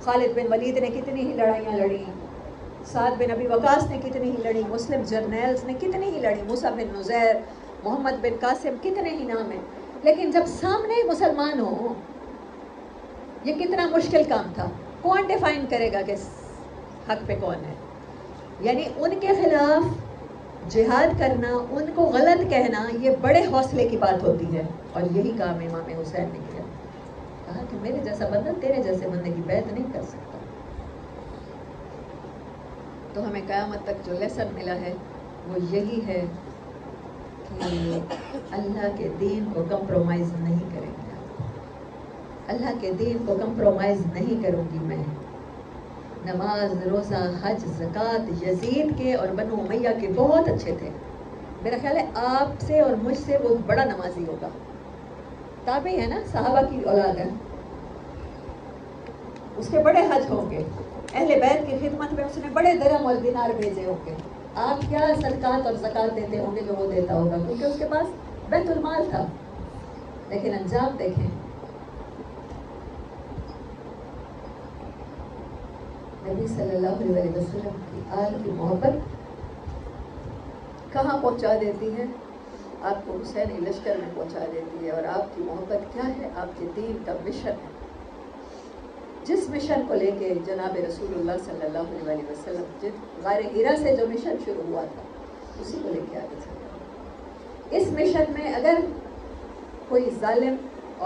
B: خالد بن ولید نے کتنی ہی لڑائیاں لڑی، سعد بن ابی وقاص نے کتنی ہی لڑی، مسلم جرنیلز نے کتنی ہی لڑی، موسیٰ بن نزیر، محمد بن قاسم، کتنے ہی نام ہیں، لیکن جب سامنے مسلمان ہوں یہ کتنا مشکل کام تھا۔ کون ڈیفائن کرے گا کہ حق پہ کون ہے؟ یعنی ان کے خلاف جہاد کرنا، ان کو غلط کہنا، یہ بڑے حوصلے کی بات ہوتی ہے، اور یہی کام امام حسین نے کیا۔ کہا کہ میرے جیسا بندہ تیرے جیسے بندے کی بیعت نہیں کر سکتا۔ تو ہمیں قیامت تک جو لیسن ملا ہے وہ یہی ہے کہ اللہ کے دین کو کمپرومائز نہیں کریں گے، اللہ کے دین کو کمپرومائز نہیں کروں گی میں۔ نماز، روزہ، حج، زکوٰۃ یزید کے اور بنو امیہ کے بہت اچھے تھے، میرا خیال ہے آپ سے اور مجھ سے وہ بڑا نمازی ہوگا، تابعی ہے نا، صحابہ کی اولاد ہے، اس کے بڑے حج ہوں گے، اہل بیت کی خدمت میں اس نے بڑے درہم اور دینار بھیجے ہوں گے۔ آپ کیا صدقات اور زکوٰۃ دیتے ہوں گے جو وہ دیتا ہوگا، کیونکہ اس کے پاس بیت المال تھا، لیکن انجام دیکھیں۔ نبی صلی اللہ علیہ وسلم کی آل کی محبت کہاں پہنچا دیتی ہے؟ آپ کو حسینی لشکر میں پہنچا دیتی ہے، اور آپ کی محبت کیا ہے؟ آپ کے دین کا مشن ہے، جس مشن کو لے کے جناب رسول اللہ صلی اللہ علیہ وسلم غار حرا سے جو مشن شروع ہوا تھا اسی کو لے کے آگے چلے۔ اس مشن میں اگر کوئی ظالم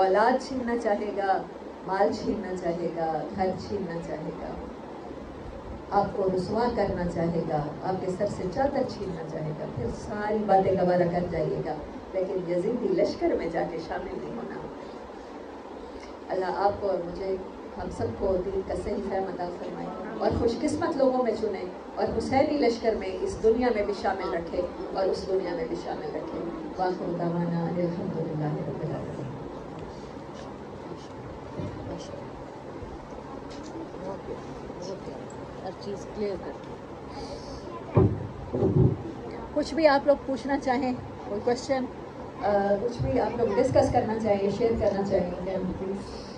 B: اولاد چھیننا چاہے گا، مال چھیننا چاہے گا، گھر چھیننا چاہے گا، آپ کو رسوا کرنا چاہے گا، آپ کے سر سے چادر چھیننا چاہے گا، پھر ساری باتیں گوارا کر جائیے گا، لیکن یزیدی لشکر میں جا کے شامل نہیں ہونا۔ اللہ آپ کو اور مجھے، ہم سب کو دین کا صحیح فہم عطا فرمائے، اور خوش قسمت لوگوں میں چنے، اور حسینی لشکر میں اس دنیا میں بھی شامل رکھے اور اس دنیا میں بھی شامل رکھے۔ وآخر دعوانا الحمدللہ رب العالمین۔ ہر چیز کلیئر کر، کچھ بھی آپ لوگ پوچھنا چاہیں، کوئی کوشچن، کچھ بھی آپ لوگ ڈسکس کرنا چاہیں، شیئر کرنا چاہیں، پلیز۔